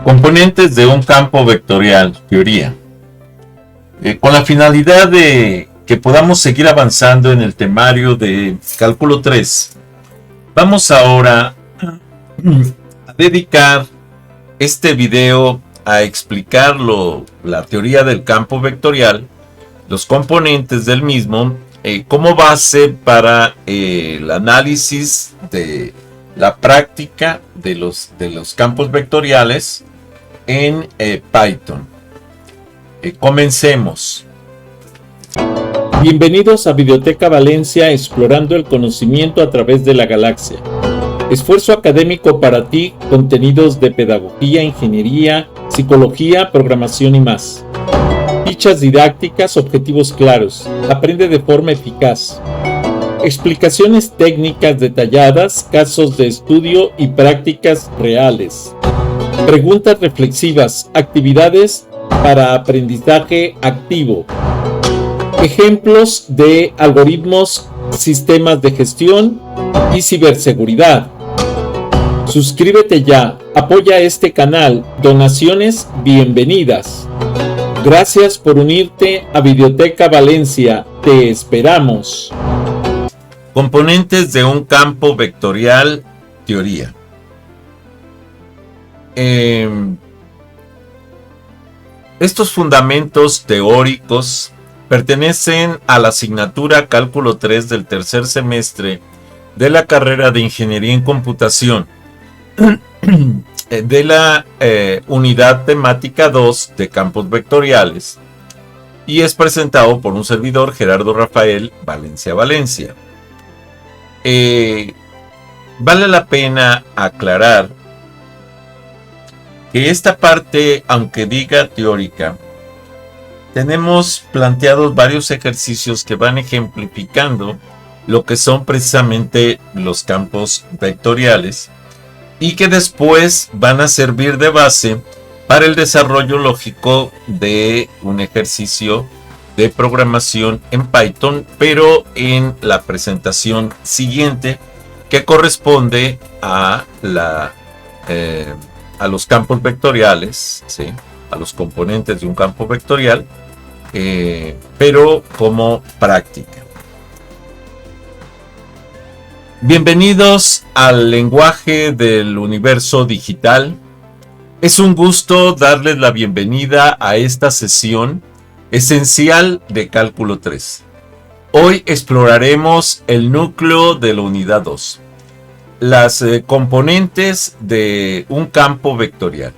Componentes de un campo vectorial, teoría. Con la finalidad de que podamos seguir avanzando en el temario de cálculo 3, vamos ahora a dedicar este video a explicar la teoría del campo vectorial, los componentes del mismo, como base para el análisis de la práctica de los campos vectoriales en Python. Comencemos. Bienvenidos a Videoteca Valencia, explorando el conocimiento a través de la galaxia. Esfuerzo académico para ti, contenidos de pedagogía, ingeniería, psicología, programación y más. Fichas didácticas, objetivos claros. Aprende de forma eficaz. Explicaciones técnicas detalladas, casos de estudio y prácticas reales. Preguntas reflexivas, actividades para aprendizaje activo. Ejemplos de algoritmos, sistemas de gestión y ciberseguridad. Suscríbete ya, apoya este canal, donaciones bienvenidas. Gracias por unirte a Videoteca Valencia, te esperamos. Componentes de un campo vectorial, teoría. Estos fundamentos teóricos pertenecen a la asignatura Cálculo 3 del tercer semestre de la carrera de Ingeniería en Computación de la unidad temática 2 de campos vectoriales, y es presentado por un servidor, Gerardo Rafael Valencia. Vale la pena aclarar que esta parte, aunque diga teórica, tenemos planteados varios ejercicios que van ejemplificando lo que son precisamente los campos vectoriales y que después van a servir de base para el desarrollo lógico de un ejercicio de programación en Python, pero en la presentación siguiente, que corresponde a los campos vectoriales, ¿sí? A los componentes de un campo vectorial, pero como práctica. Bienvenidos al lenguaje del universo digital. Es un gusto darles la bienvenida a esta sesión esencial de Cálculo 3. Hoy exploraremos el núcleo de la unidad 2, las componentes de un campo vectorial.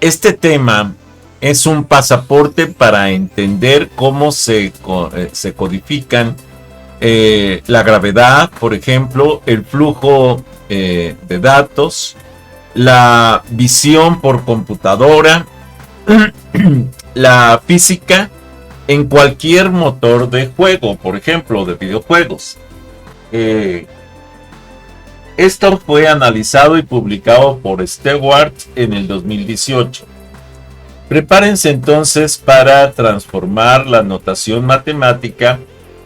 Este tema es un pasaporte para entender cómo se codifican la gravedad, por ejemplo, el flujo de datos, la visión por computadora, la física en cualquier motor de juego, por ejemplo, de videojuegos. Esto fue analizado y publicado por Stewart en el 2018. Prepárense entonces para transformar la notación matemática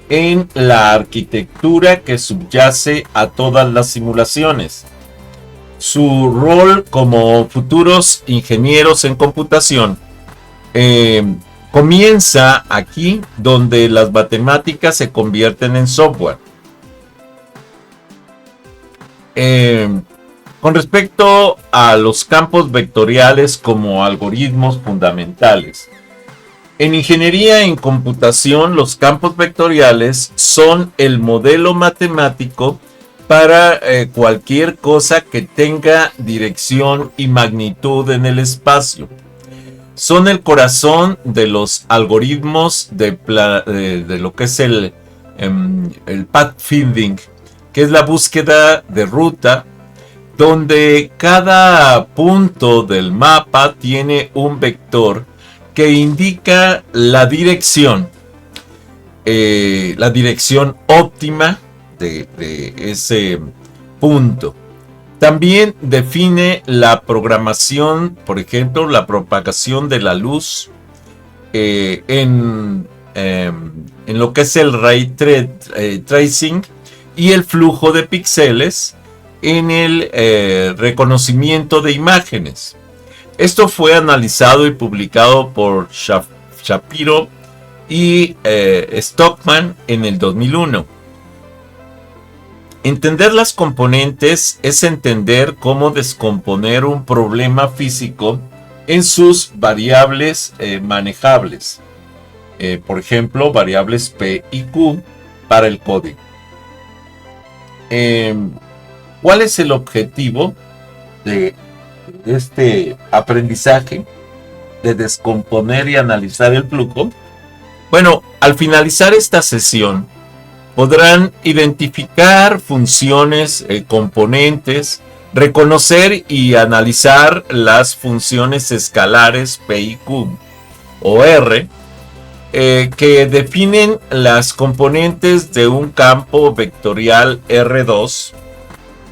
en la arquitectura que subyace a todas las simulaciones. Su rol como futuros ingenieros en computación comienza aquí, donde las matemáticas se convierten en software. Con respecto a los campos vectoriales como algoritmos fundamentales, en ingeniería en computación, los campos vectoriales son el modelo matemático para cualquier cosa que tenga dirección y magnitud en el espacio. Son el corazón de los algoritmos de lo que es el pathfinding, que es la búsqueda de ruta, donde cada punto del mapa tiene un vector que indica la dirección óptima de ese punto. También define la programación, por ejemplo, la propagación de la luz en lo que es el ray tracing y el flujo de píxeles en el reconocimiento de imágenes. Esto fue analizado y publicado por Shapiro y Stockman en el 2001. Entender las componentes es entender cómo descomponer un problema físico en sus variables manejables. Por ejemplo, variables P y Q para el código. ¿Cuál es el objetivo de este aprendizaje de descomponer y analizar el flujo? Bueno, al finalizar esta sesión, podrán identificar funciones, componentes, reconocer y analizar las funciones escalares P y Q o R que definen las componentes de un campo vectorial R2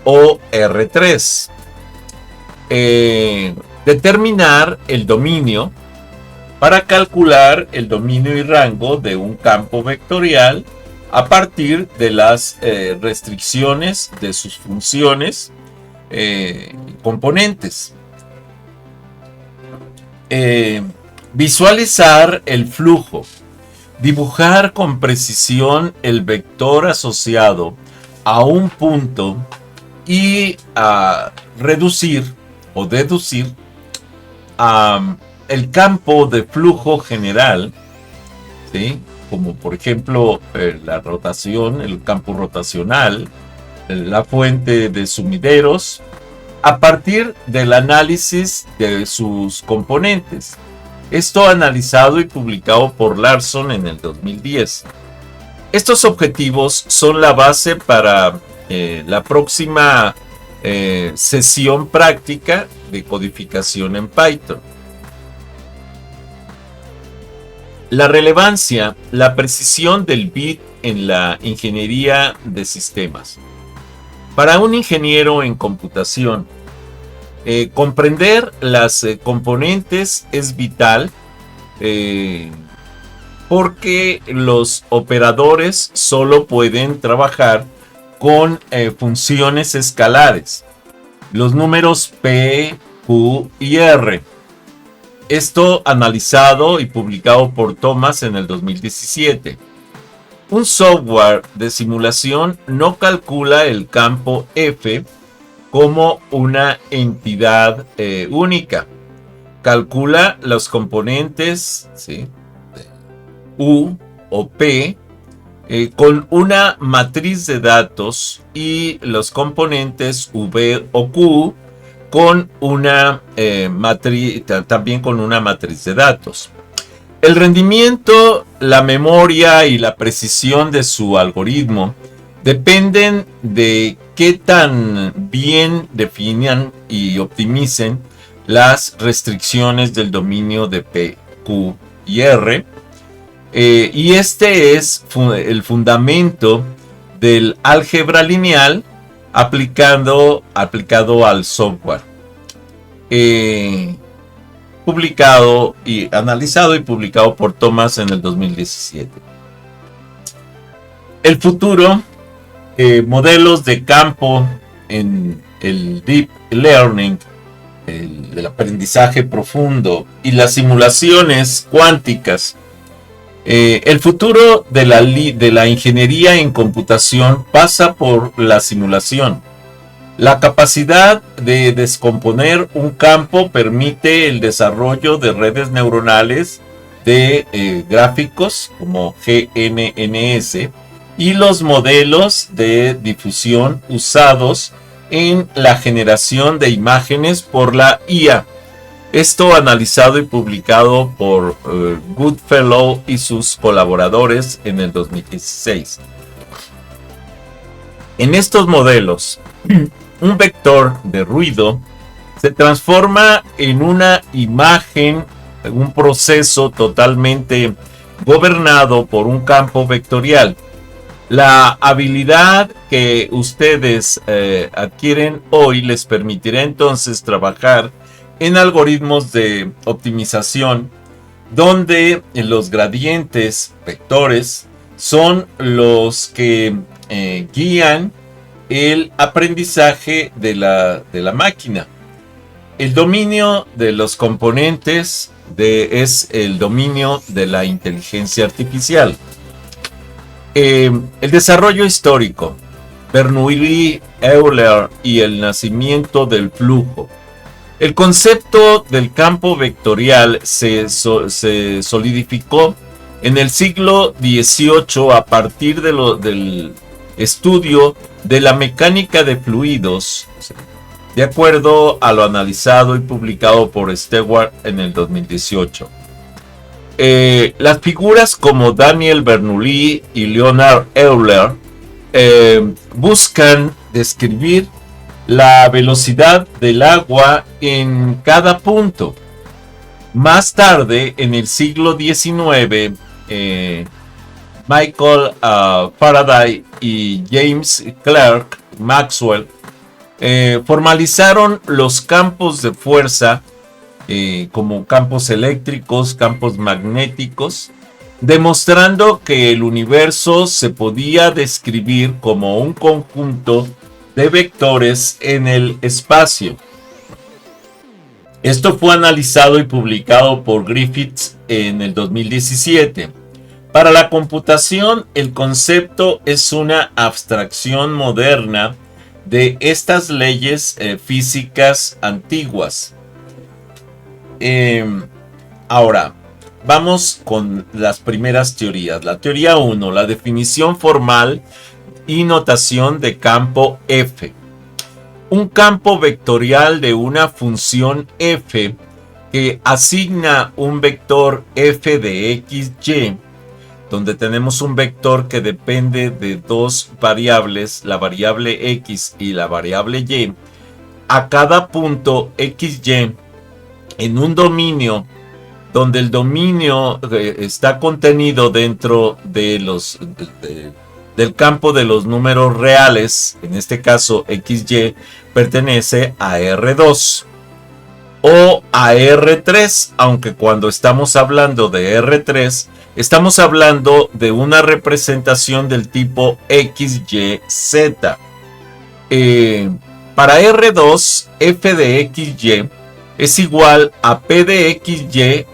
o R3. Determinar el dominio para calcular el dominio y rango de un campo vectorial a partir de las restricciones de sus funciones componentes. Visualizar el flujo. Dibujar con precisión el vector asociado a un punto y reducir o deducir el campo de flujo general, ¿sí? Como por ejemplo la rotación, el campo rotacional, la fuente de sumideros, a partir del análisis de sus componentes. Esto analizado y publicado por Larson en el 2010. Estos objetivos son la base para la próxima sesión práctica de codificación en Python. La relevancia, la precisión del bit en la ingeniería de sistemas. Para un ingeniero en computación, comprender las componentes es vital porque los operadores solo pueden trabajar con funciones escalares, los números P, Q y R. Esto analizado y publicado por Thomas en el 2017. Un software de simulación no calcula el campo F como una entidad única. Calcula los componentes, ¿sí?, U o P con una matriz de datos y los componentes V o Q con una matriz, también con una matriz de datos. El rendimiento, la memoria y la precisión de su algoritmo dependen de qué tan bien definan y optimicen las restricciones del dominio de P, Q y R. Y este es el fundamento del álgebra lineal aplicado al software. Publicado y analizado y publicado por Thomas en el 2017. El futuro, modelos de campo en el Deep Learning, el aprendizaje profundo y las simulaciones cuánticas. El futuro de la ingeniería en computación pasa por la simulación. La capacidad de descomponer un campo permite el desarrollo de redes neuronales de gráficos como GNNS y los modelos de difusión usados en la generación de imágenes por la IA. Esto analizado y publicado por Goodfellow y sus colaboradores en el 2016. En estos modelos, un vector de ruido se transforma en una imagen, un proceso totalmente gobernado por un campo vectorial. La habilidad que ustedes adquieren hoy les permitirá entonces trabajar en algoritmos de optimización donde los gradientes vectores son los que guían el aprendizaje de la máquina. El dominio de los componentes es el dominio de la inteligencia artificial. El desarrollo histórico, Bernoulli, Euler y el nacimiento del flujo. El concepto del campo vectorial se solidificó en el siglo XVIII a partir del estudio de la mecánica de fluidos, de acuerdo a lo analizado y publicado por Stewart en el 2018. Las figuras como Daniel Bernoulli y Leonard Euler buscan describir la velocidad del agua en cada punto. Más tarde, en el siglo XIX, Michael Faraday y James Clerk Maxwell formalizaron los campos de fuerza como campos eléctricos, campos magnéticos, demostrando que el universo se podía describir como un conjunto de vectores en el espacio. Esto fue analizado y publicado por Griffiths en el 2017. Para la computación, el concepto es una abstracción moderna de estas leyes físicas antiguas. Ahora, vamos con las primeras teorías. La teoría 1, la definición formal y notación de campo F. Un campo vectorial de una función F que asigna un vector F de XY, donde tenemos un vector que depende de dos variables, la variable X y la variable Y, a cada punto XY en un dominio donde el dominio está contenido dentro de del campo de los números reales. En este caso XY pertenece a R2 o a R3, aunque cuando estamos hablando de R3 estamos hablando de una representación del tipo XYZ. Para R2, F de XY es igual a P de XY,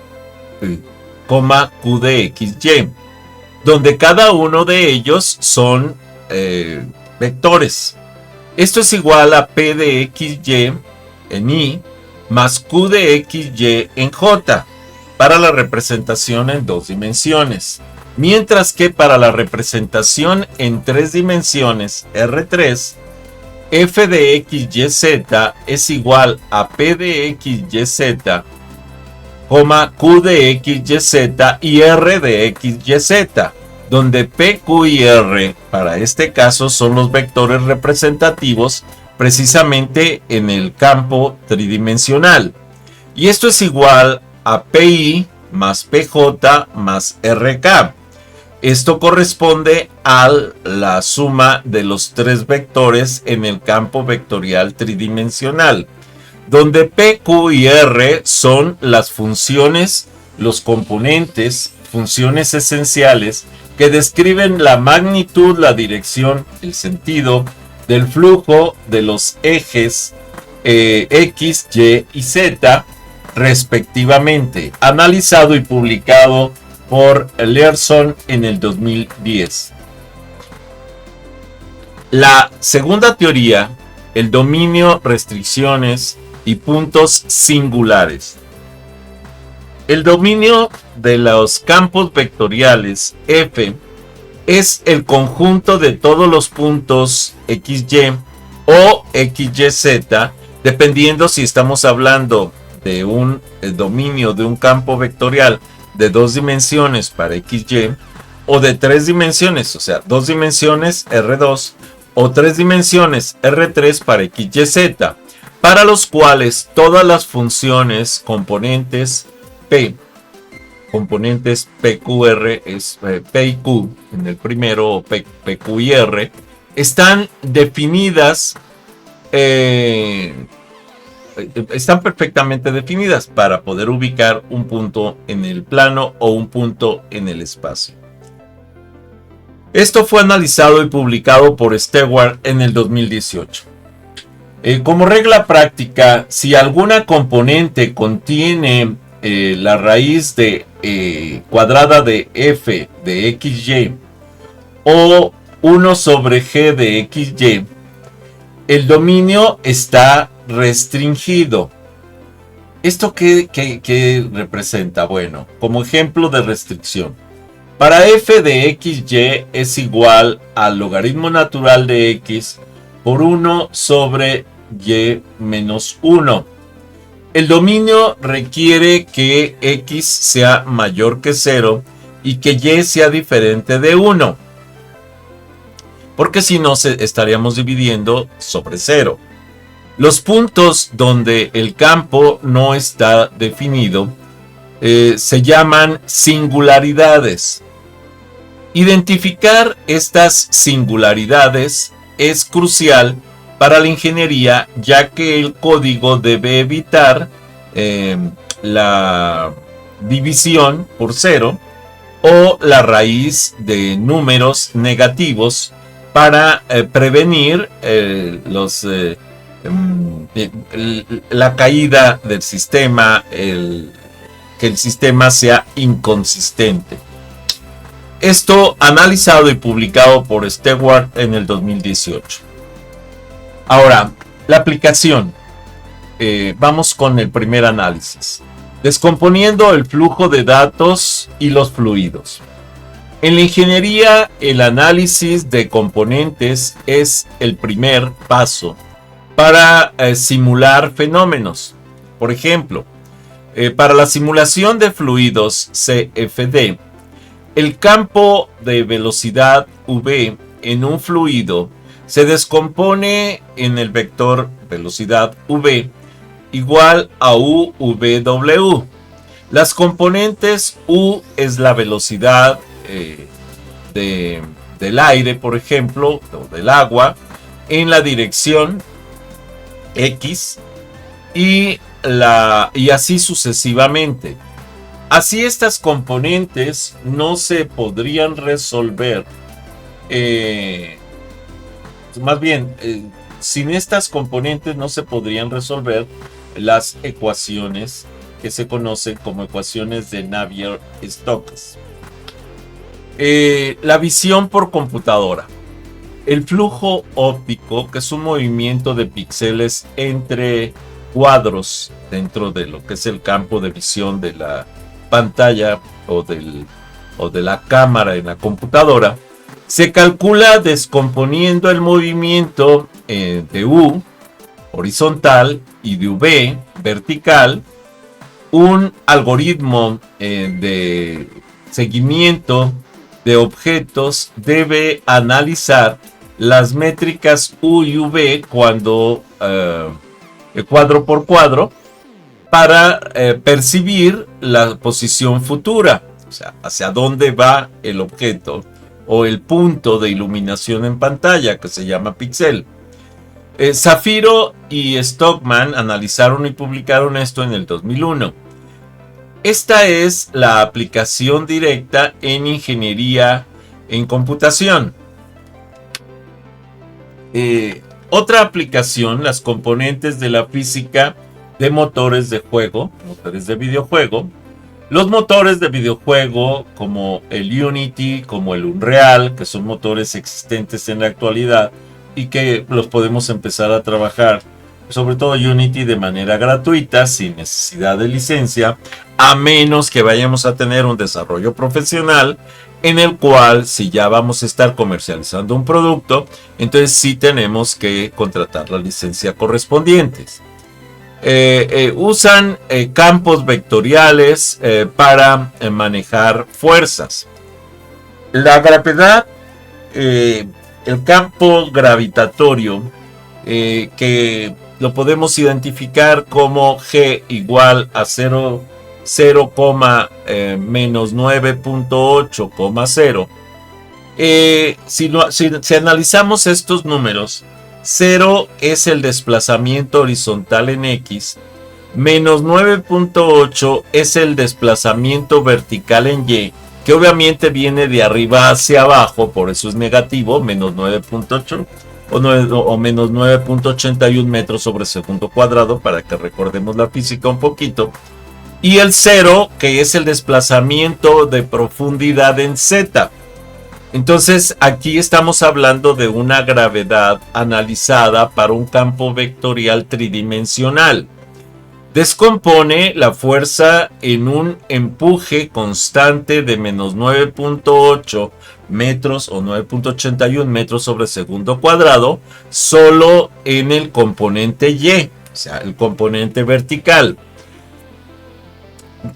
Q de XY, donde cada uno de ellos son vectores. Esto es igual a P de XY en Y más Q de XY en J para la representación en dos dimensiones. Mientras que para la representación en tres dimensiones, R3, F de XYZ es igual a P de XYZ, Q de XYZ y R de XYZ, donde P, Q y R para este caso son los vectores representativos precisamente en el campo tridimensional. Y esto es igual a PI más PJ más RK. Esto corresponde a la suma de los tres vectores en el campo vectorial tridimensional, donde P, Q y R son las funciones, los componentes, funciones esenciales que describen la magnitud, la dirección, el sentido del flujo de los ejes X, Y y Z respectivamente, analizado y publicado por Learson en el 2010. La segunda teoría, el dominio, restricciones y puntos singulares. El dominio de los campos vectoriales F es el conjunto de todos los puntos XY o XYZ, dependiendo si estamos hablando de un dominio de un campo vectorial de dos dimensiones para XY o de tres dimensiones, o sea, dos dimensiones R2 o tres dimensiones R3 para XYZ, para los cuales todas las funciones componentes P, componentes PQR es P y Q en el primero, o PQ y R, están definidas, están perfectamente definidas para poder ubicar un punto en el plano o un punto en el espacio. Esto fue analizado y publicado por Stewart en el 2018. Como regla práctica, si alguna componente contiene la raíz de cuadrada de f de xy o 1 sobre g de xy, el dominio está restringido. ¿Esto qué representa? Bueno, como ejemplo de restricción, para f de xy es igual al logaritmo natural de x por 1 sobre y menos 1. El dominio requiere que x sea mayor que 0 y que y sea diferente de 1. Porque si no, estaríamos dividiendo sobre 0. Los puntos donde el campo no está definido se llaman singularidades. Identificar estas singularidades es crucial para la ingeniería, ya que el código debe evitar la división por 0 o la raíz de números negativos para prevenir la caída del sistema, que el sistema sea inconsistente. Esto analizado y publicado por Stewart en el 2018. Ahora, la aplicación. Vamos con el primer análisis. Descomponiendo el flujo de datos y los fluidos. En la ingeniería, el análisis de componentes es el primer paso para simular fenómenos. Por ejemplo, para la simulación de fluidos CFD, el campo de velocidad v en un fluido se descompone en el vector velocidad v igual a uv_w. Las componentes u es la velocidad del aire, por ejemplo, o del agua, en la dirección x y así sucesivamente. Así estas componentes no se podrían resolver, sin estas componentes no se podrían resolver las ecuaciones que se conocen como ecuaciones de Navier-Stokes. La visión por computadora. El flujo óptico, que es un movimiento de píxeles entre cuadros dentro de lo que es el campo de visión de la pantalla o de la cámara en la computadora, se calcula descomponiendo el movimiento de U horizontal y de V vertical. Un algoritmo de seguimiento de objetos debe analizar las métricas U y V cuadro por cuadro para percibir la posición futura, o sea, hacia dónde va el objeto o el punto de iluminación en pantalla, que se llama píxel. Zafiro y Stockman analizaron y publicaron esto en el 2001. Esta es la aplicación directa en ingeniería en computación. Otra aplicación, las componentes de la física de motores de juego, motores de videojuego. Los motores de videojuego como el Unity, como el Unreal, que son motores existentes en la actualidad y que los podemos empezar a trabajar, sobre todo Unity, de manera gratuita, sin necesidad de licencia, a menos que vayamos a tener un desarrollo profesional en el cual, si ya vamos a estar comercializando un producto, entonces sí tenemos que contratar la licencia correspondientes. Usan campos vectoriales para manejar fuerzas. La gravedad, el campo gravitatorio, que lo podemos identificar como G igual a 0, menos 9.8,0. Si analizamos estos números, 0 es el desplazamiento horizontal en X, menos 9.8 es el desplazamiento vertical en Y, que obviamente viene de arriba hacia abajo, por eso es negativo, menos 9.8 o menos 9.81 metros sobre segundo cuadrado, para que recordemos la física un poquito. Y el 0, que es el desplazamiento de profundidad en Z. Entonces aquí estamos hablando de una gravedad analizada para un campo vectorial tridimensional. Descompone la fuerza en un empuje constante de menos 9.8 metros o 9.81 metros sobre segundo cuadrado solo en el componente Y, o sea, el componente vertical.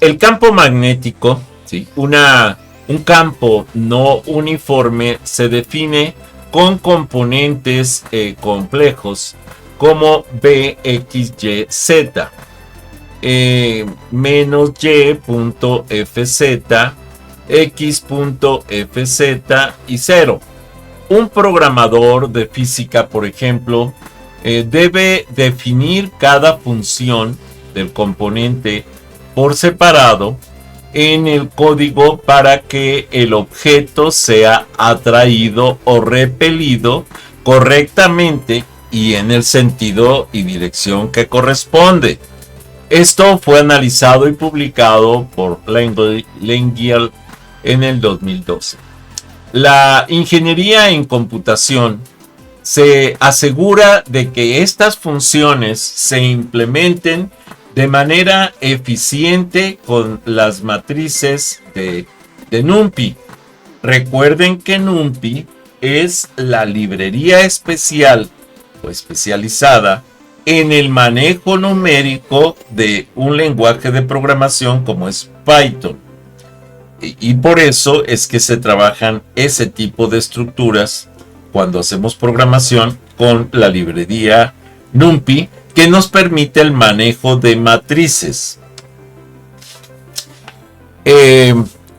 El campo magnético, ¿sí? Un campo no uniforme se define con componentes complejos como B, X, Y, Z. Menos Y.fz, X.fz y 0. Un programador de física, por ejemplo, debe definir cada función del componente por separado en el código para que el objeto sea atraído o repelido correctamente y en el sentido y dirección que corresponde. Esto fue analizado y publicado por Langille en el 2012. La ingeniería en computación se asegura de que estas funciones se implementen de manera eficiente con las matrices de NumPy. Recuerden que NumPy es la librería especial o especializada en el manejo numérico de un lenguaje de programación como es Python. Y por eso es que se trabajan ese tipo de estructuras cuando hacemos programación con la librería NumPy, que nos permite el manejo de matrices.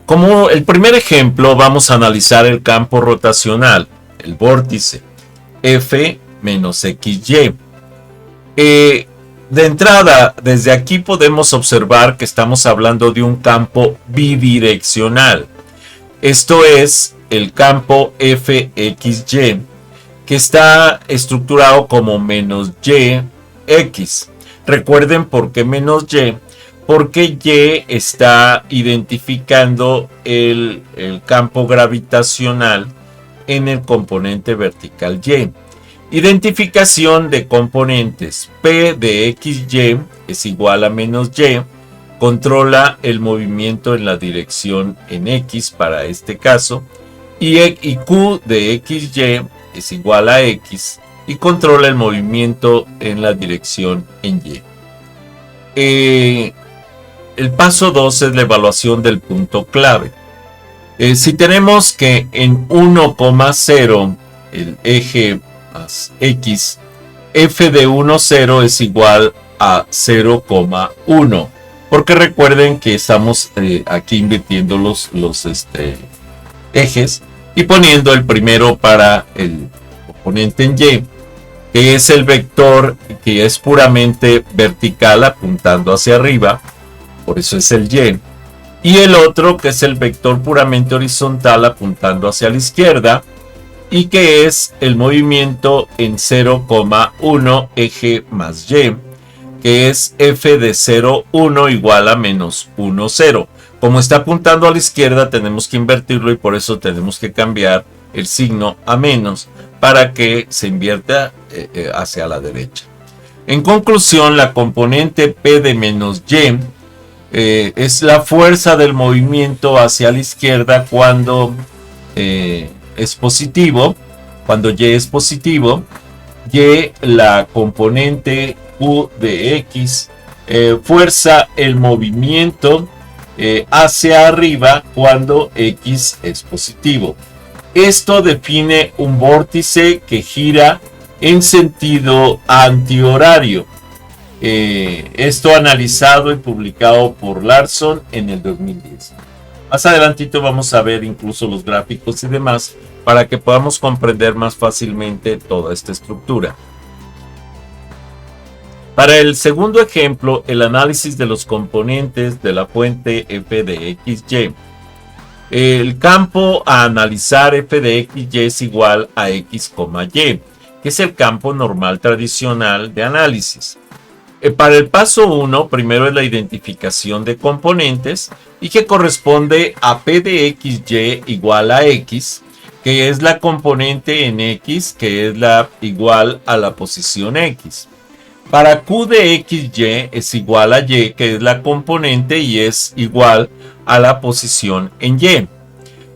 Como el primer ejemplo, vamos a analizar el campo rotacional, el vórtice F menos XY. De entrada, desde aquí podemos observar que estamos hablando de un campo bidireccional. Esto es el campo FXY, que está estructurado como menos YX. Recuerden por qué menos Y, porque Y está identificando el campo gravitacional en el componente vertical Y. Identificación de componentes. P de XY es igual a menos Y. Controla el movimiento en la dirección en X para este caso. Y Q de XY es igual a X. Y controla el movimiento en la dirección en Y. El paso 2 es la evaluación del punto clave. Si tenemos que en 1,0 el eje más X, f de 1, 0 es igual a 0,1. Porque recuerden que estamos aquí invirtiendo los ejes y poniendo el primero para el componente en Y, que es el vector que es puramente vertical apuntando hacia arriba, por eso es el Y. Y el otro que es el vector puramente horizontal apuntando hacia la izquierda, y que es el movimiento en 0,1 eje más Y, que es f de 0,1 igual a menos 1, 0. Como está apuntando a la izquierda, tenemos que invertirlo y por eso tenemos que cambiar el signo a menos para que se invierta hacia la derecha. En conclusión, la componente P de menos Y es la fuerza del movimiento hacia la izquierda cuando es positivo. Cuando Y es positivo, Y, la componente Q de X, fuerza el movimiento hacia arriba cuando X es positivo. Esto define un vórtice que gira en sentido antihorario. Esto analizado y publicado por Larson en el 2010. Más adelantito vamos a ver incluso los gráficos y demás para que podamos comprender más fácilmente toda esta estructura. Para el segundo ejemplo, el análisis de los componentes de la fuente f de XY. El campo a analizar f de x, y es igual a x, y, que es el campo normal tradicional de análisis. Para el paso 1, primero es la identificación de componentes y que corresponde a p de x, y igual a x, que es la componente en x, que es la igual a la posición x. Para q de x, y es igual a y, que es la componente y es igual a la posición en y.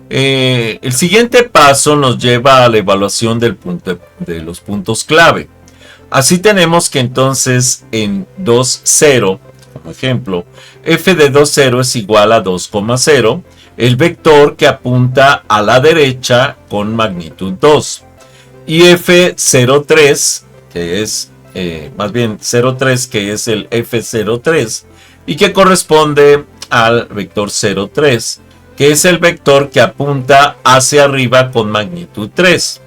El siguiente paso nos lleva a la evaluación del punto, de los puntos clave. Así tenemos que entonces en 2, 0, como ejemplo, f de 2, 0 es igual a 2, 0, el vector que apunta a la derecha con magnitud 2. Y f03, que es, más bien 03, que es el f03, y que corresponde al vector 03, que es el vector que apunta hacia arriba con magnitud 3.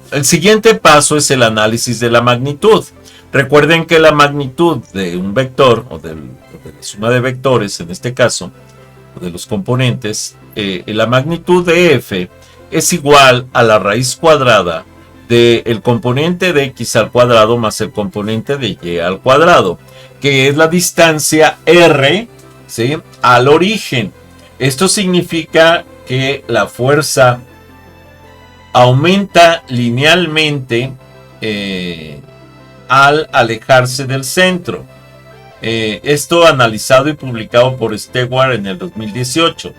El siguiente paso es el análisis de la magnitud. Recuerden que la magnitud de un vector, o de la suma de vectores en este caso, o de los componentes, la magnitud de f es igual a la raíz cuadrada del componente de x al cuadrado más el componente de y al cuadrado, que es la distancia r, ¿sí?, al origen. Esto significa que la fuerza aumenta linealmente al alejarse del centro. Esto analizado y publicado por Stewart en el 2018.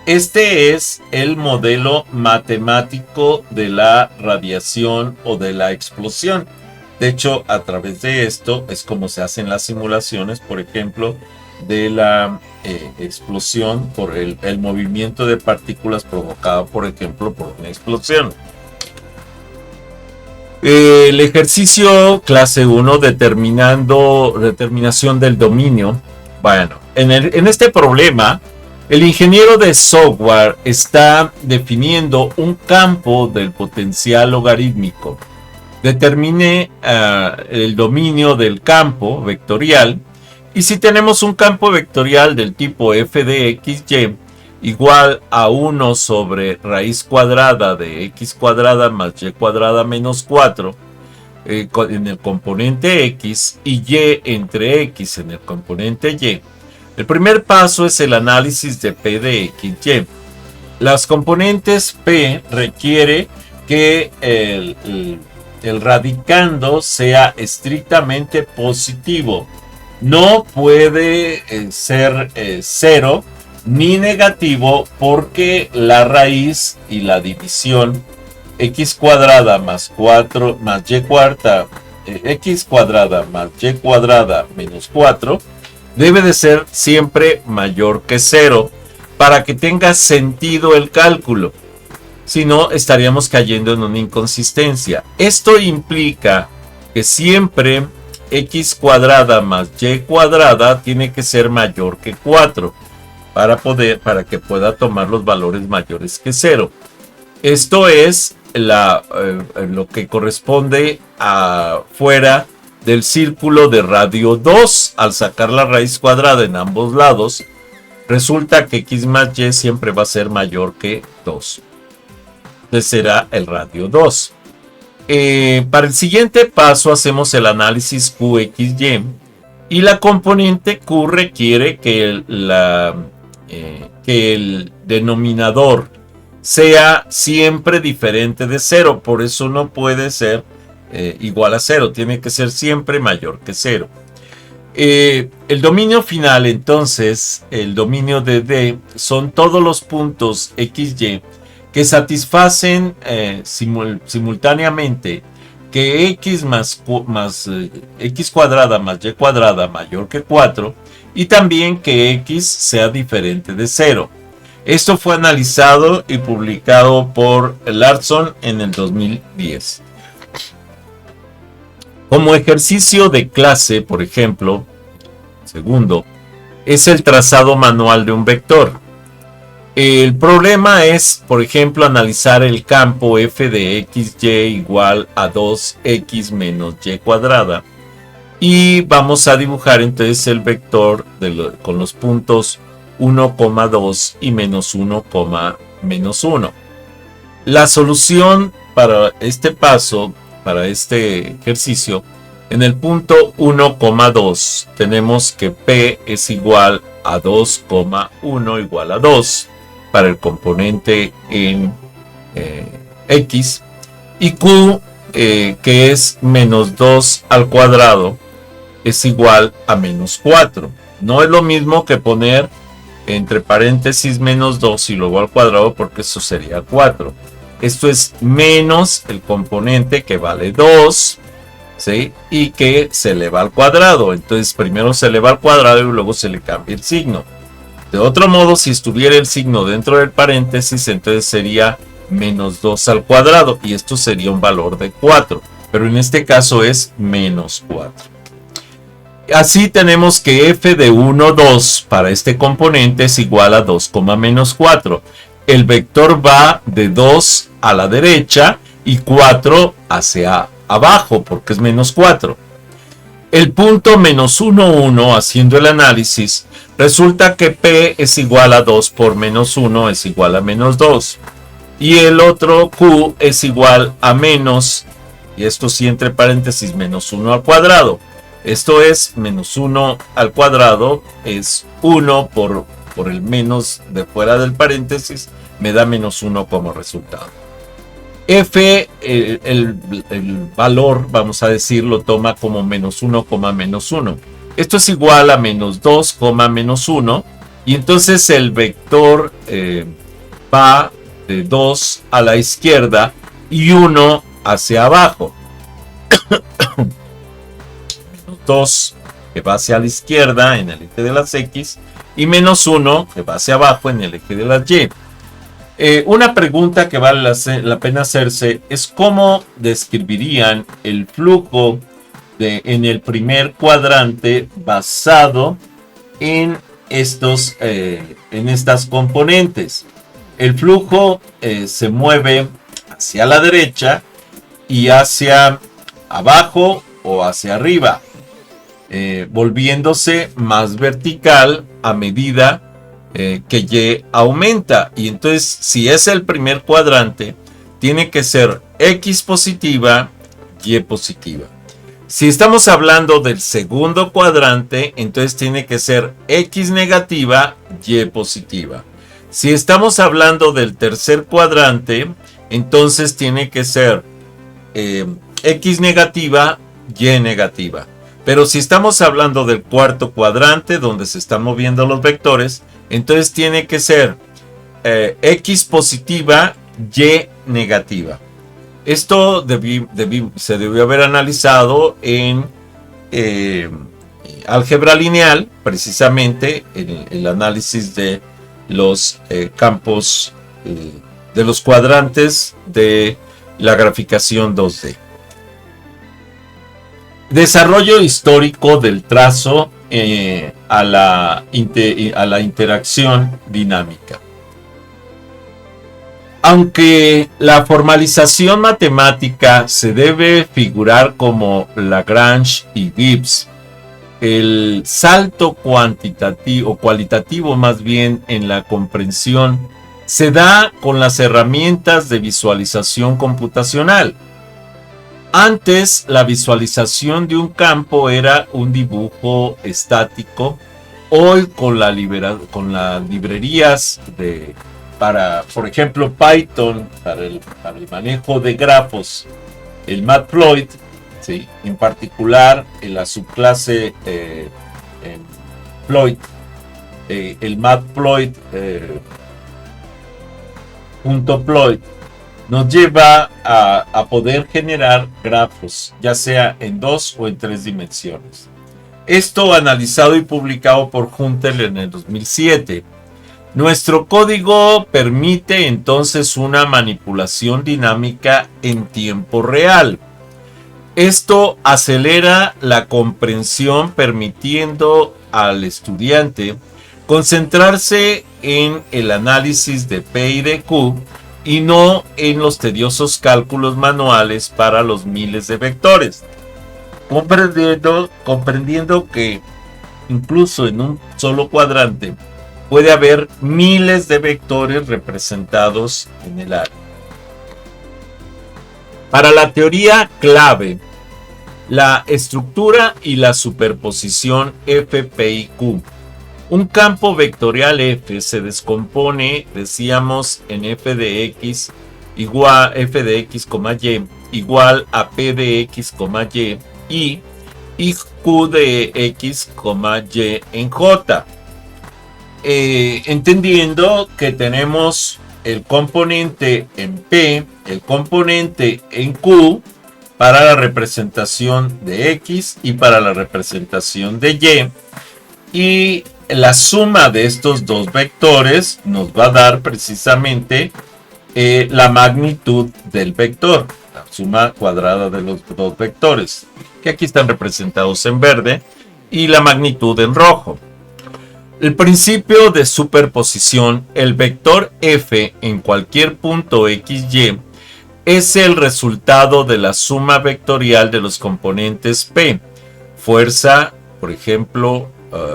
Este es el modelo matemático de la radiación o de la explosión. De hecho, a través de esto es como se hacen las simulaciones, por ejemplo, de la explosión por el movimiento de partículas provocado, por ejemplo, por una explosión. El ejercicio clase 1, determinación del dominio. Bueno, en este problema, el ingeniero de software está definiendo un campo del potencial logarítmico. Determine el dominio del campo vectorial. Y si tenemos un campo vectorial del tipo f de x, y igual a 1 sobre raíz cuadrada de x cuadrada más y cuadrada menos 4 en el componente x y y entre x en el componente y, el primer paso es el análisis de p de x, y. Las componentes p requiere que el radicando sea estrictamente positivo. No puede ser 0 ni negativo, porque la raíz y la división x cuadrada más 4 más y cuarta, x cuadrada más y cuadrada menos 4 debe de ser siempre mayor que 0 para que tenga sentido el cálculo. Si no, estaríamos cayendo en una inconsistencia. Esto implica que siempre x cuadrada más y cuadrada tiene que ser mayor que 4 para que pueda tomar los valores mayores que 0. Esto es lo que corresponde a fuera del círculo de radio 2. Al sacar la raíz cuadrada en ambos lados, resulta que x más y siempre va a ser mayor que 2. Entonces será el radio 2. Para el siguiente paso hacemos el análisis QXY y la componente Q requiere que el denominador sea siempre diferente de 0, por eso no puede ser igual a 0, tiene que ser siempre mayor que 0. El dominio final, entonces, el dominio de D, son todos los puntos XY que satisfacen simultáneamente que x x cuadrada más y cuadrada mayor que 4 y también que x sea diferente de 0. Esto fue analizado y publicado por Larson en el 2010. Como ejercicio de clase, por ejemplo, segundo, es el trazado manual de un vector. El problema es, por ejemplo, analizar el campo f de x, y igual a 2x menos y cuadrada. Y vamos a dibujar entonces el vector con los puntos 1,2 y menos 1, menos 1. La solución para este paso, para este ejercicio, en el punto 1,2 tenemos que P es igual a 2,1 igual a 2 para el componente en X, y Q, que es menos 2 al cuadrado, es igual a menos 4. No es lo mismo que poner entre paréntesis menos 2 y luego al cuadrado, porque eso sería 4. Esto es menos el componente que vale 2, ¿sí? Y que se eleva al cuadrado. Entonces primero se eleva al cuadrado y luego se le cambia el signo. De otro modo, si estuviera el signo dentro del paréntesis, entonces sería menos 2 al cuadrado, y esto sería un valor de 4, pero en este caso es menos 4. Así tenemos que f de 1, 2 para este componente es igual a 2, menos 4. El vector va de 2 a la derecha y 4 hacia abajo, porque es menos 4. El punto menos 1, 1, haciendo el análisis, resulta que P es igual a 2 por menos 1 es igual a menos 2. Y el otro Q es igual a menos, y esto sí entre paréntesis, menos 1 al cuadrado. Esto es menos 1 al cuadrado, es 1 por el menos de fuera del paréntesis, me da menos 1 como resultado. F, el valor, vamos a decir, lo toma como menos 1, menos 1. Esto es igual a menos 2, menos 1. Y entonces el vector va de 2 a la izquierda y 1 hacia abajo. Menos 2 que va hacia la izquierda en el eje de las X y menos 1 que va hacia abajo en el eje de las Y. Una pregunta que vale la pena hacerse es cómo describirían el flujo en el primer cuadrante basado en estas componentes. El flujo se mueve hacia la derecha y hacia abajo o hacia arriba, volviéndose más vertical a medida que Y aumenta. Y entonces, si es el primer cuadrante, tiene que ser X positiva, Y positiva. Si estamos hablando del segundo cuadrante, entonces tiene que ser X negativa, Y positiva. Si estamos hablando del tercer cuadrante, entonces tiene que ser X negativa, Y negativa. Pero si estamos hablando del cuarto cuadrante, donde se están moviendo los vectores, entonces tiene que ser X positiva, Y negativa. Esto se debió haber analizado en álgebra lineal, precisamente en el análisis de los campos de los cuadrantes de la graficación 2D. Desarrollo histórico del trazo a la interacción dinámica. Aunque la formalización matemática se debe figurar como Lagrange y Gibbs, el salto cualitativo más bien en la comprensión se da con las herramientas de visualización computacional. Antes, la visualización de un campo era un dibujo estático. Hoy, con las librerías para, por ejemplo, Python, para el manejo de grafos, el Matplotlib, ¿sí? En particular en la subclase Ploid, el Matplotlib .ploid nos lleva a poder generar grafos, ya sea en 2 o en 3 dimensiones. Esto analizado y publicado por Hunter en el 2007. Nuestro código permite entonces una manipulación dinámica en tiempo real. Esto acelera la comprensión, permitiendo al estudiante concentrarse en el análisis de P y de Q y no en los tediosos cálculos manuales para los miles de vectores, comprendiendo que incluso en un solo cuadrante puede haber miles de vectores representados en el área. Para la teoría clave, la estructura y la superposición F, P y Q. Un campo vectorial F se descompone, decíamos, en f de x igual f de x, y igual a p de x, y q de x, y en j. Entendiendo que tenemos el componente en P, el componente en Q para la representación de X y para la representación de Y. Y la suma de estos dos vectores nos va a dar precisamente la magnitud del vector, la suma cuadrada de los dos vectores, que aquí están representados en verde, y la magnitud en rojo. El principio de superposición, el vector f en cualquier punto xy es el resultado de la suma vectorial de los componentes p, fuerza, por ejemplo,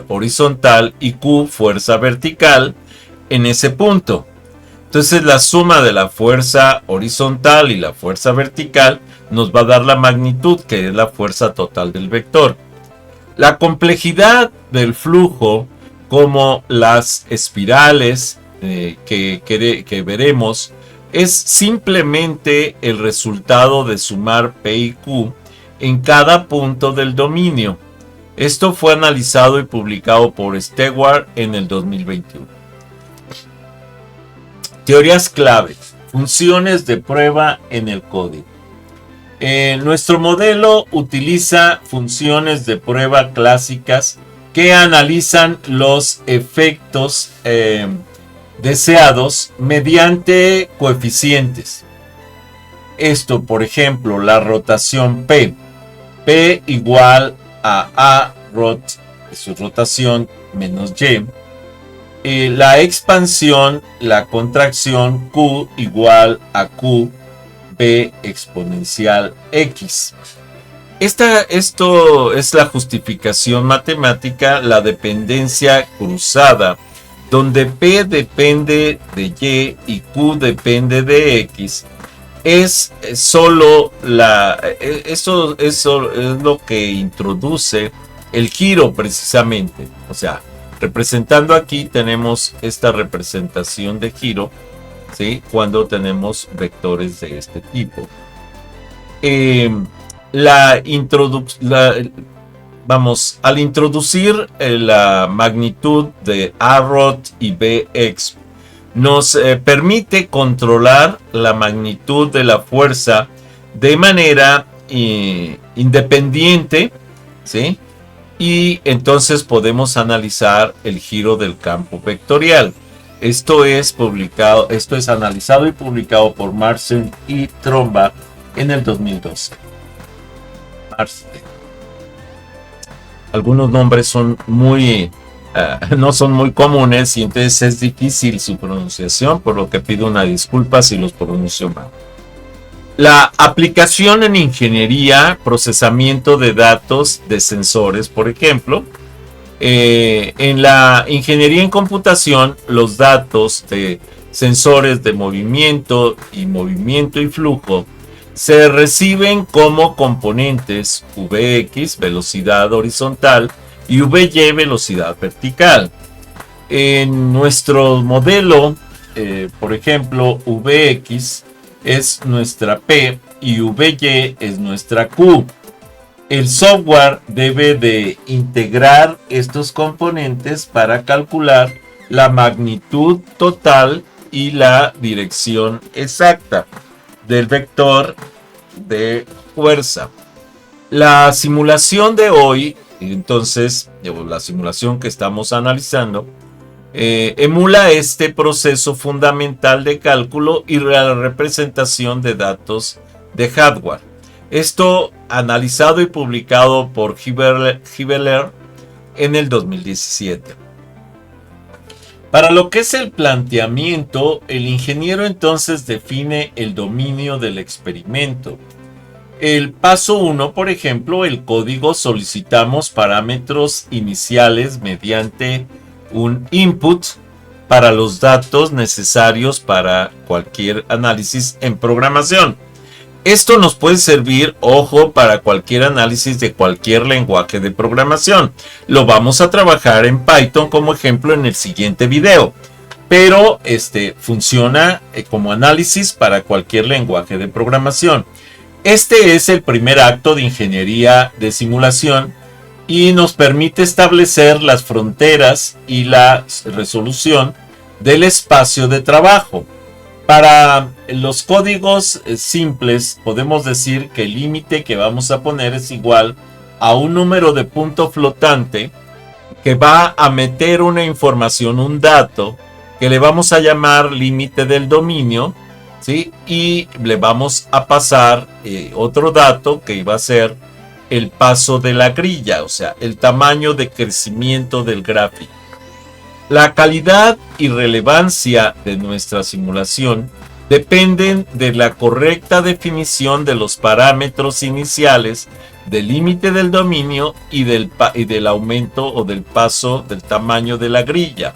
horizontal, y q, fuerza vertical, en ese punto. Entonces la suma de la fuerza horizontal y la fuerza vertical nos va a dar la magnitud, que es la fuerza total del vector. La complejidad del flujo, como las espirales que veremos, es simplemente el resultado de sumar P y Q en cada punto del dominio. Esto fue analizado y publicado por Stewart en el 2021. Teorías clave. Funciones de prueba en el código. Nuestro modelo utiliza funciones de prueba clásicas que analizan los efectos deseados mediante coeficientes. Esto, por ejemplo, la rotación P. P igual a rot, su rotación, menos Y. La expansión, la contracción Q igual a Q, B exponencial X. Esto es la justificación matemática, la dependencia cruzada, donde P depende de Y y Q depende de X. Eso es lo que introduce el giro precisamente. O sea, representando aquí tenemos esta representación de giro, ¿sí? Cuando tenemos vectores de este tipo. Al introducir la magnitud de A-rot y Bx, nos permite controlar la magnitud de la fuerza de manera independiente, ¿sí? Y entonces podemos analizar el giro del campo vectorial. Esto es analizado y publicado por Marsden y Tromba en el 2012. Algunos nombres son no son muy comunes y entonces es difícil su pronunciación, por lo que pido una disculpa si los pronuncio mal. La aplicación en ingeniería, procesamiento de datos de sensores, por ejemplo. En la ingeniería en computación, los datos de sensores de movimiento y flujo se reciben como componentes Vx, velocidad horizontal, y Vy, velocidad vertical. En nuestro modelo, por ejemplo, Vx es nuestra P y Vy es nuestra Q. El software debe de integrar estos componentes para calcular la magnitud total y la dirección exacta del vector de fuerza. La simulación de hoy, entonces, la simulación que estamos analizando, emula este proceso fundamental de cálculo y la representación de datos de hardware. Esto analizado y publicado por Hibeler en el 2017. Para lo que es el planteamiento, el ingeniero entonces define el dominio del experimento. El paso 1, por ejemplo, el código, solicitamos parámetros iniciales mediante un input para los datos necesarios para cualquier análisis en programación. Esto nos puede servir, ojo, para cualquier análisis de cualquier lenguaje de programación. Lo vamos a trabajar en Python como ejemplo en el siguiente video. Pero funciona como análisis para cualquier lenguaje de programación. Este es el primer acto de ingeniería de simulación y nos permite establecer las fronteras y la resolución del espacio de trabajo. Para los códigos simples podemos decir que el límite que vamos a poner es igual a un número de punto flotante que va a meter una información, un dato, que le vamos a llamar límite del dominio, ¿sí? Y le vamos a pasar otro dato que va a ser el paso de la grilla, o sea, el tamaño de crecimiento del gráfico. La calidad y relevancia de nuestra simulación dependen de la correcta definición de los parámetros iniciales del límite del dominio y del aumento o del paso del tamaño de la grilla.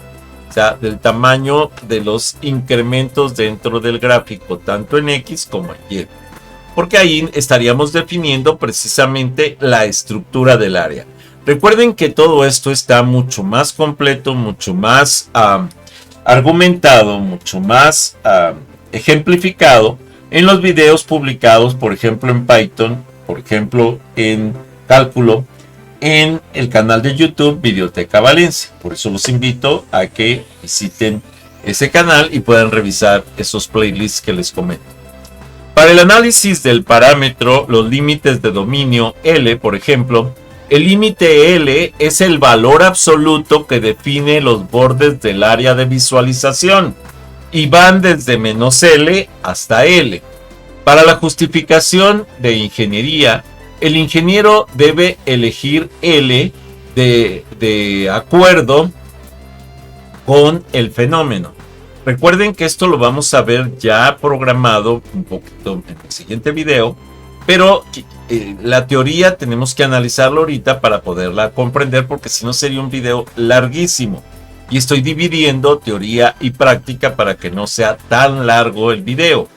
O sea, del tamaño de los incrementos dentro del gráfico, tanto en X como en Y. Porque ahí estaríamos definiendo precisamente la estructura del área. Recuerden que todo esto está mucho más completo, mucho más argumentado, mucho más ejemplificado en los videos publicados, por ejemplo, en Python, por ejemplo, en cálculo, en el canal de YouTube Videoteca Valencia. Por eso los invito a que visiten ese canal y puedan revisar esos playlists que les comento. Para el análisis del parámetro, los límites de dominio L, por ejemplo, el límite L es el valor absoluto que define los bordes del área de visualización y van desde -L hasta L. Para la justificación de ingeniería, el ingeniero debe elegir L de acuerdo con el fenómeno. Recuerden que esto lo vamos a ver ya programado un poquito en el siguiente video, pero la teoría tenemos que analizarlo ahorita para poderla comprender, porque si no sería un video larguísimo. Y estoy dividiendo teoría y práctica para que no sea tan largo el video.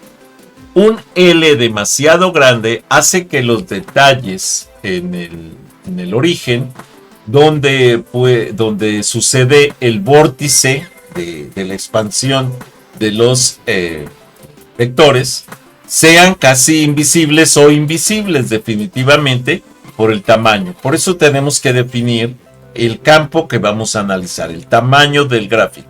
Un L demasiado grande hace que los detalles en el origen, donde sucede el vórtice de la expansión de los vectores, sean casi invisibles o invisibles definitivamente por el tamaño. Por eso tenemos que definir el campo que vamos a analizar, el tamaño del gráfico.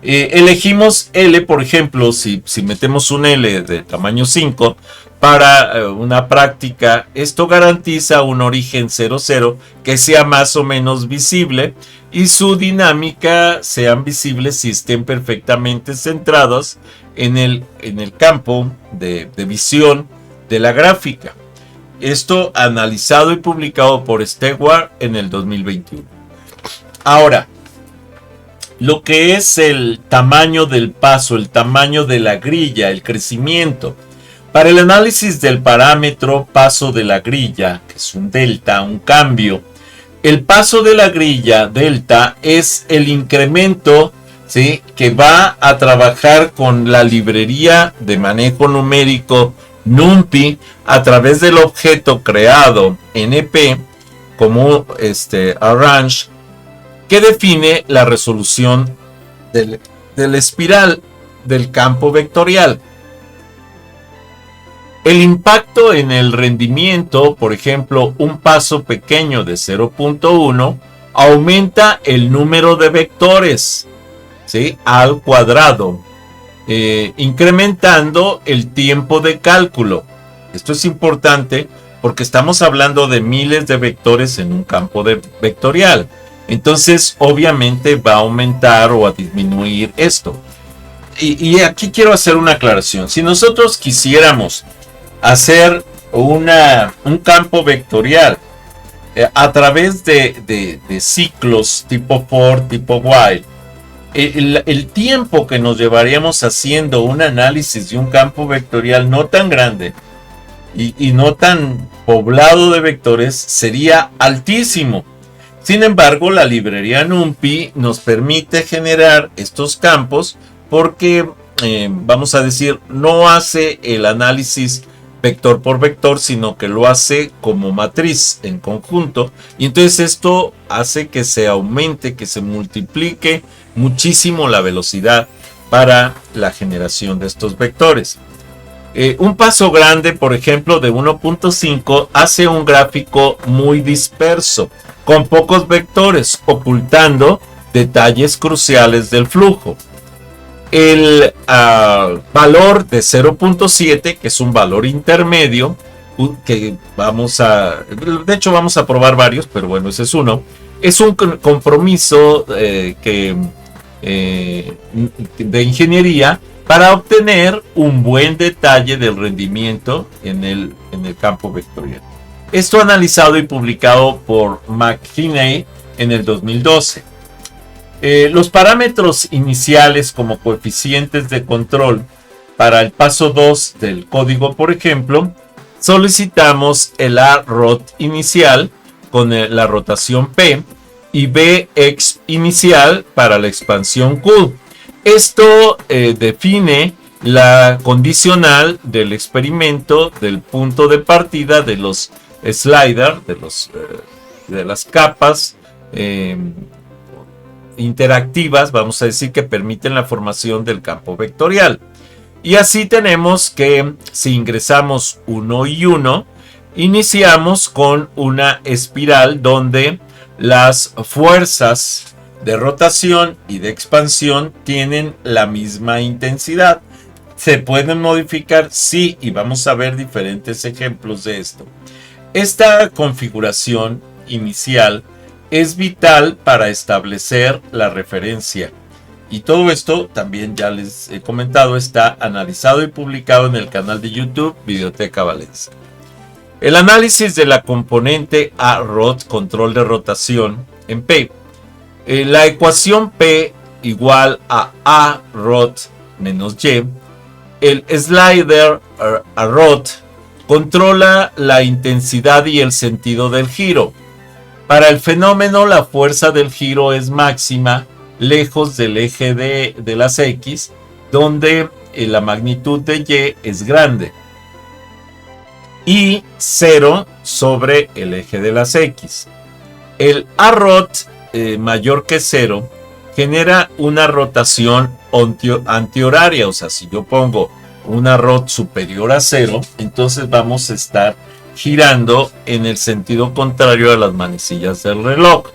Elegimos L, por ejemplo, si metemos un L de tamaño 5 para una práctica, esto garantiza un origen 00 que sea más o menos visible y su dinámica sean visibles si estén perfectamente centrados en el campo de visión de la gráfica. Esto analizado y publicado por Stewart en el 2021. Ahora, lo que es el tamaño del paso, el tamaño de la grilla, el crecimiento. Para el análisis del parámetro paso de la grilla, que es un delta, un cambio, el paso de la grilla, delta, es el incremento, ¿sí?, que va a trabajar con la librería de manejo numérico NumPy a través del objeto creado NP como arrange, que define la resolución del espiral del campo vectorial. El impacto en el rendimiento, por ejemplo, un paso pequeño de 0.1 aumenta el número de vectores, ¿sí?, al cuadrado, incrementando el tiempo de cálculo. Esto es importante porque estamos hablando de miles de vectores en un campo vectorial. Entonces, obviamente va a aumentar o a disminuir esto. Y aquí quiero hacer una aclaración. Si nosotros quisiéramos hacer un campo vectorial a través de ciclos tipo for, tipo while, el tiempo que nos llevaríamos haciendo un análisis de un campo vectorial no tan grande y no tan poblado de vectores sería altísimo. Sin embargo, la librería NumPy nos permite generar estos campos porque, vamos a decir, no hace el análisis vector por vector, sino que lo hace como matriz en conjunto. Y entonces esto hace que se aumente, que se multiplique muchísimo la velocidad para la generación de estos vectores. Un paso grande, por ejemplo, de 1.5 hace un gráfico muy disperso, con pocos vectores, ocultando detalles cruciales del flujo. El valor de 0.7, que es un valor intermedio, que de hecho vamos a probar varios, pero bueno, ese es uno, es un compromiso de ingeniería para obtener un buen detalle del rendimiento en el campo vectorial. Esto analizado y publicado por McKinney en el 2012. Los parámetros iniciales como coeficientes de control para el paso 2 del código, por ejemplo, solicitamos el A-ROT inicial con la rotación P y Bx inicial para la expansión Q. Esto define la condicional del experimento del punto de partida de los sliders, de las capas interactivas, vamos a decir, que permiten la formación del campo vectorial. Y así tenemos que si ingresamos 1 y 1, iniciamos con una espiral donde las fuerzas de rotación y de expansión tienen la misma intensidad. Se pueden modificar, sí, y vamos a ver diferentes ejemplos de esto. Esta configuración inicial es vital para establecer la referencia. Y todo esto, también ya les he comentado, está analizado y publicado en el canal de YouTube Videoteca Valencia. El análisis de la componente A-ROT, control de rotación, en P. La ecuación P igual a A-ROT menos Y. El slider A-ROT controla la intensidad y el sentido del giro. Para el fenómeno, la fuerza del giro es máxima lejos del eje de las X, donde la magnitud de Y es grande, y 0 sobre el eje de las X. El A-ROT mayor que 0 genera una rotación antihoraria, o sea, si yo pongo una ROT superior a 0, entonces vamos a estar girando en el sentido contrario a las manecillas del reloj.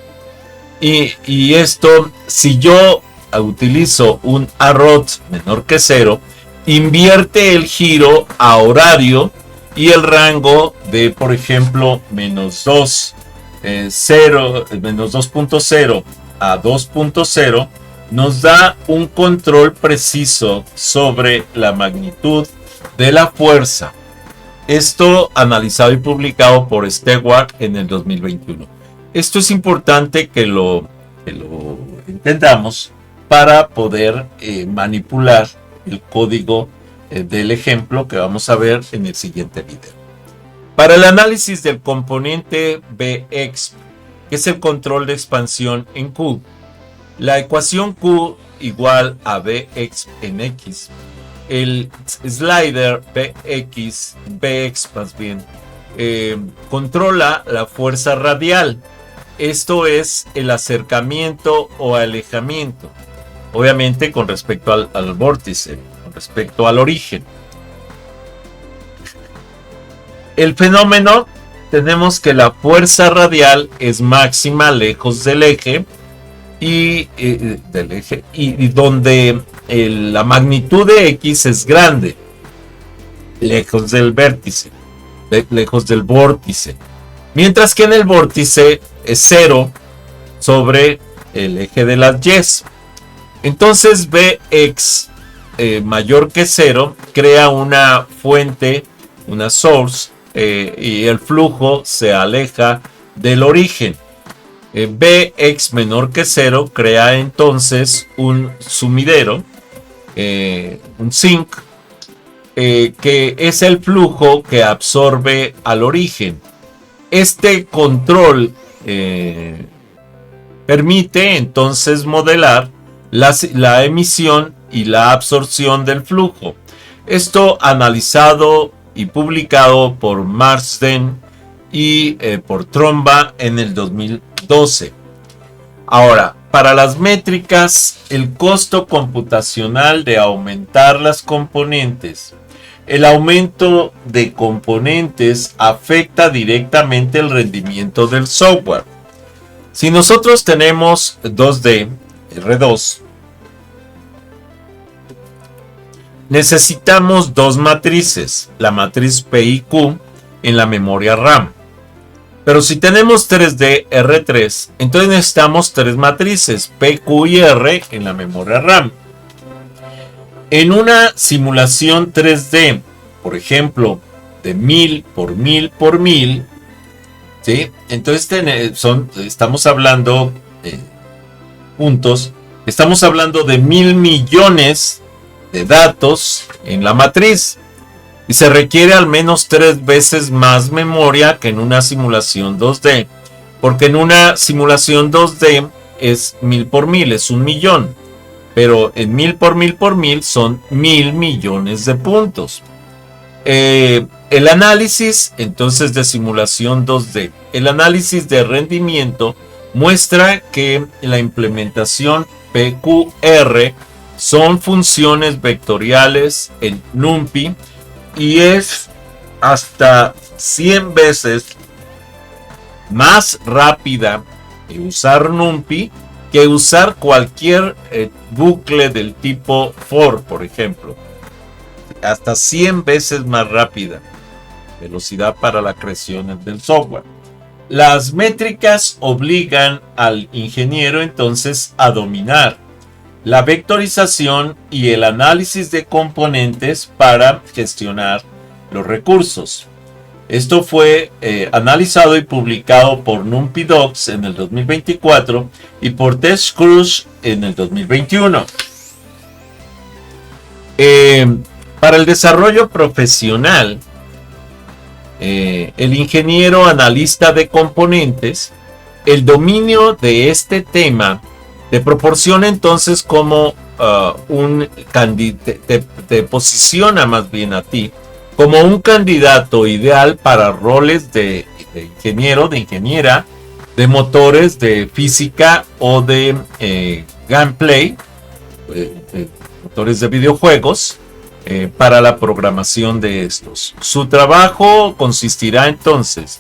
Y esto, si yo utilizo un A-ROT menor que 0, invierte el giro a horario y el rango de, por ejemplo, menos 2.0 a 2.0 nos da un control preciso sobre la magnitud de la fuerza. Esto analizado y publicado por Stewart en el 2021. Esto es importante que lo entendamos para poder manipular el código del ejemplo que vamos a ver en el siguiente video. Para el análisis del componente Bx, que es el control de expansión en Q, la ecuación Q igual a Bx en X. El slider Bx más bien, controla la fuerza radial. Esto es el acercamiento o alejamiento, obviamente con respecto al vórtice, con respecto al origen. El fenómeno, tenemos que la fuerza radial es máxima lejos del eje y donde la magnitud de X es grande, lejos del vértice, lejos del vórtice, mientras que en el vórtice es 0 sobre el eje de las Y. Entonces Bx mayor que 0 crea una fuente, una source, y el flujo se aleja del origen. Bx menor que 0 crea entonces un sumidero, un sink, que es el flujo que absorbe al origen. Este control Permite entonces modelar la emisión y la absorción del flujo. Esto analizado y publicado por Marsden y por Tromba en el 2012. Ahora, para las métricas, el costo computacional de aumentar las componentes. El aumento de componentes afecta directamente el rendimiento del software. Si nosotros tenemos 2D, R2, necesitamos dos matrices, la matriz P y Q en la memoria RAM. Pero si tenemos 3D, R3, entonces necesitamos tres matrices, P, Q y R en la memoria RAM. En una simulación 3D, por ejemplo, de 1000 por 1000 por 1000, ¿sí? Entonces estamos hablando estamos hablando de 1000 millones de datos en la matriz. Y se requiere al menos 3 veces más memoria que en una simulación 2D. Porque en una simulación 2D es 1000 por 1000, es 1 millón. Pero en 1000 por 1000 por 1000 son 1000 millones de puntos. El análisis entonces de simulación 2D. El análisis de rendimiento muestra que la implementación PQR son funciones vectoriales en NumPy. Y es hasta 100 veces más rápida usar NumPy que usar cualquier bucle del tipo for, por ejemplo. Hasta 100 veces más rápida. Velocidad para la creación del software. Las métricas obligan al ingeniero entonces a dominar la vectorización y el análisis de componentes para gestionar los recursos. Esto fue analizado y publicado por NumPyDocs en el 2024 y por TestCrush en el 2021. Para el desarrollo profesional, el ingeniero analista de componentes, el dominio de este tema te proporciona entonces como te posiciona más bien a ti como un candidato ideal para roles de ingeniero, de ingeniera, de motores, de física o de gameplay, motores de videojuegos, para la programación de estos. Su trabajo consistirá entonces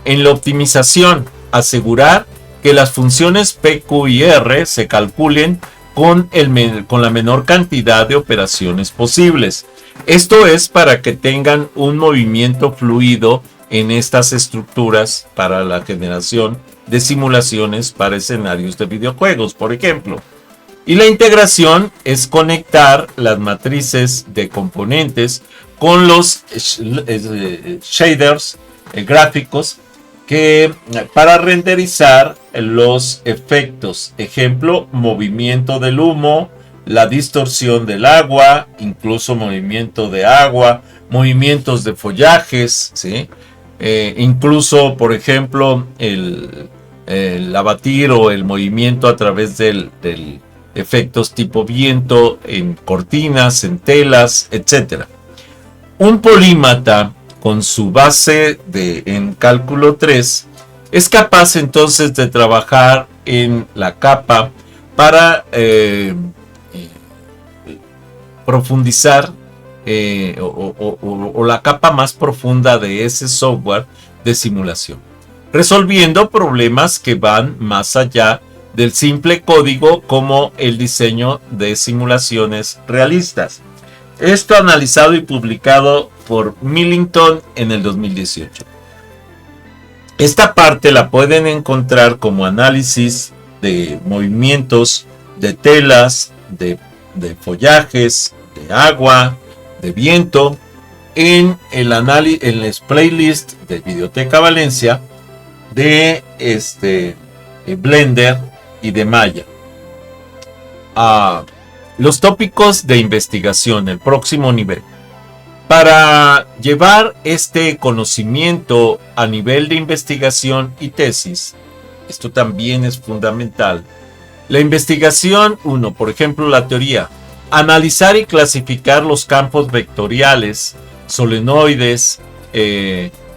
en la optimización, asegurar que las funciones P, Q y R se calculen con la menor cantidad de operaciones posibles. Esto es para que tengan un movimiento fluido en estas estructuras para la generación de simulaciones para escenarios de videojuegos, por ejemplo. Y la integración es conectar las matrices de componentes con los shaders gráficos para renderizar los efectos, ejemplo, movimiento del humo, la distorsión del agua, incluso movimiento de agua, movimientos de follajes, ¿sí? Incluso, por ejemplo, el abatir o el movimiento a través del efectos tipo viento en cortinas, en telas, etc. Un polímata con su base en cálculo 3, es capaz entonces de trabajar en la capa para profundizar o la capa más profunda de ese software de simulación, resolviendo problemas que van más allá del simple código como el diseño de simulaciones realistas. Esto analizado y publicado por Millington en el 2018. Esta parte la pueden encontrar como análisis de movimientos de telas, de follajes, de agua, de viento, en el playlist de Videoteca Valencia de Blender y de Maya. Los tópicos de investigación, el próximo nivel. Para llevar este conocimiento a nivel de investigación y tesis, esto también es fundamental. La investigación, por ejemplo, la teoría. Analizar y clasificar los campos vectoriales, solenoides,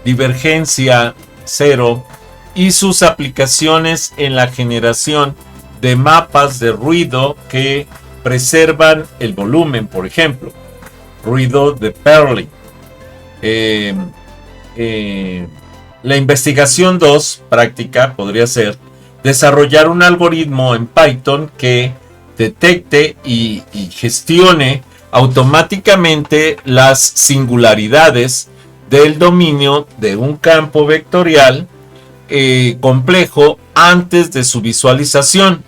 divergencia, cero, y sus aplicaciones en la generación de mapas de ruido que preservan el volumen, por ejemplo, ruido de Perlin. La investigación 2, práctica, podría ser desarrollar un algoritmo en Python que detecte y gestione automáticamente las singularidades del dominio de un campo vectorial complejo antes de su visualización.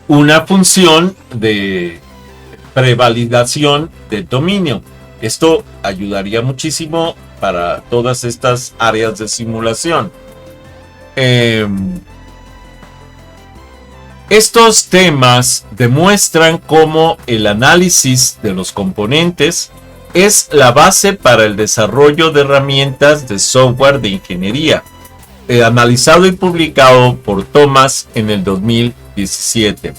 Una función de prevalidación del dominio. Esto ayudaría muchísimo para todas estas áreas de simulación. Estos temas demuestran cómo el análisis de los componentes es la base para el desarrollo de herramientas de software de ingeniería, analizado y publicado por Thomas en el 2017.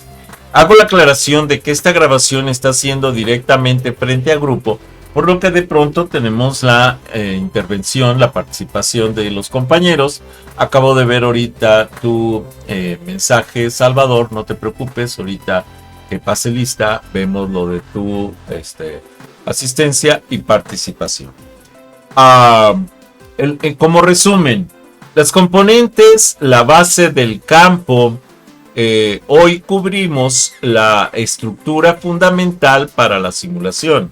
Hago la aclaración de que esta grabación está siendo directamente frente a grupo, por lo que de pronto tenemos la intervención, la participación de los compañeros. Acabo de ver ahorita tu mensaje, Salvador, no te preocupes, ahorita que pase lista, vemos lo de tu asistencia y participación. Como resumen, las componentes, la base del campo. Hoy cubrimos la estructura fundamental para la simulación.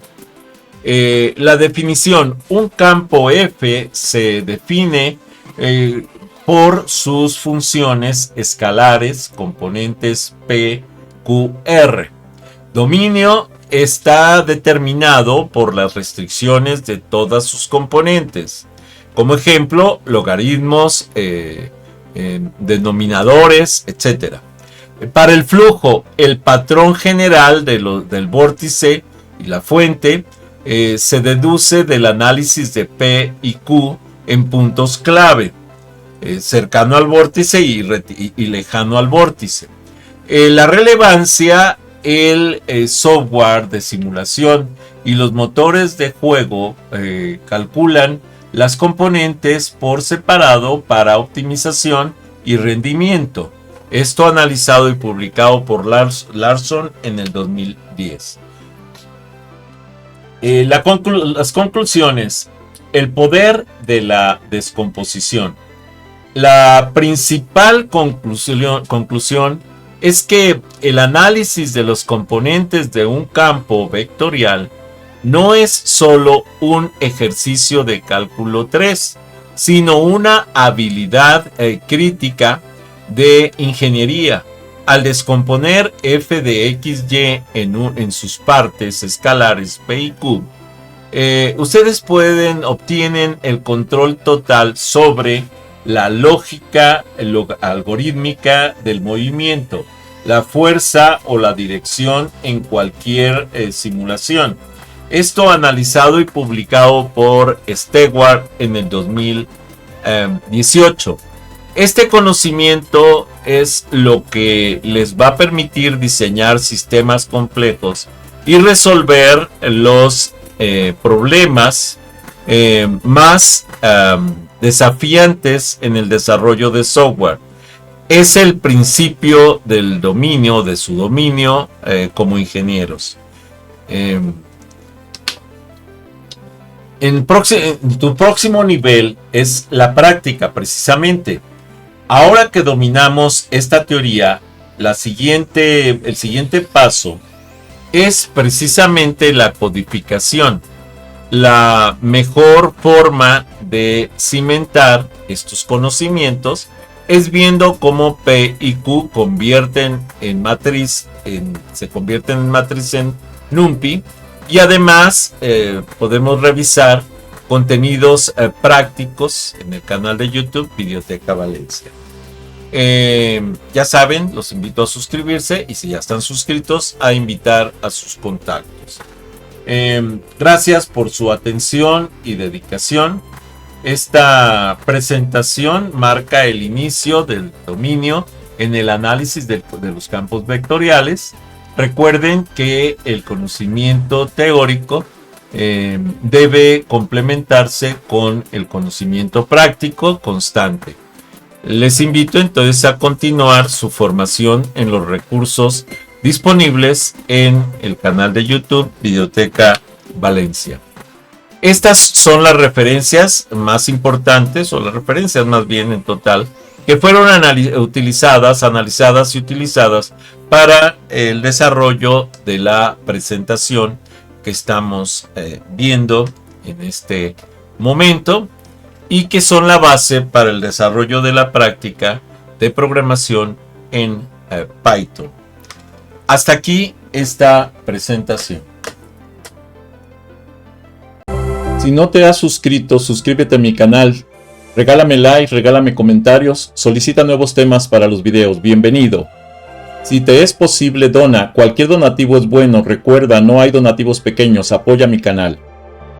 La definición, un campo F se define por sus funciones escalares, componentes P, Q, R. Dominio está determinado por las restricciones de todas sus componentes. Como ejemplo, logaritmos, denominadores, etc. Para el flujo, el patrón general del vórtice y la fuente se deduce del análisis de P y Q en puntos clave, cercano al vórtice y lejano al vórtice. La relevancia, el software de simulación y los motores de juego calculan las componentes por separado para optimización y rendimiento. Esto analizado y publicado por Larson en el 2010. Las conclusiones. El poder de la descomposición. La principal conclusión es que el análisis de los componentes de un campo vectorial no es solo un ejercicio de cálculo 3, sino una habilidad crítica de ingeniería. Al descomponer f de xy en sus partes escalares p y q, ustedes obtienen el control total sobre la lógica algorítmica del movimiento, la fuerza o la dirección en cualquier simulación. Esto analizado y publicado por Stewart en el 2018. Este conocimiento es lo que les va a permitir diseñar sistemas complejos y resolver los problemas más desafiantes en el desarrollo de software. Es el principio del dominio, de su dominio como ingenieros. En tu próximo nivel es la práctica, precisamente. Ahora que dominamos esta teoría, el siguiente paso es precisamente la codificación. La mejor forma de cimentar estos conocimientos es viendo cómo P y Q se convierten en matriz en NumPy, y además podemos revisar contenidos prácticos en el canal de YouTube Videoteca Valencia. Ya saben, los invito a suscribirse y si ya están suscritos, a invitar a sus contactos. Gracias por su atención y dedicación. Esta presentación marca el inicio del dominio en el análisis de los campos vectoriales. Recuerden que el conocimiento teórico debe complementarse con el conocimiento práctico constante. Les invito entonces a continuar su formación en los recursos disponibles en el canal de YouTube Videoteca Valencia. Estas son las referencias más importantes, o las referencias más bien en total, que fueron analizadas y utilizadas para el desarrollo de la presentación que estamos viendo en este momento, y que son la base para el desarrollo de la práctica de programación en Python. Hasta aquí esta presentación. Si no te has suscrito, suscríbete a mi canal, regálame like, regálame comentarios, solicita nuevos temas para los videos, bienvenido. Si te es posible, dona, cualquier donativo es bueno, recuerda, no hay donativos pequeños, apoya mi canal.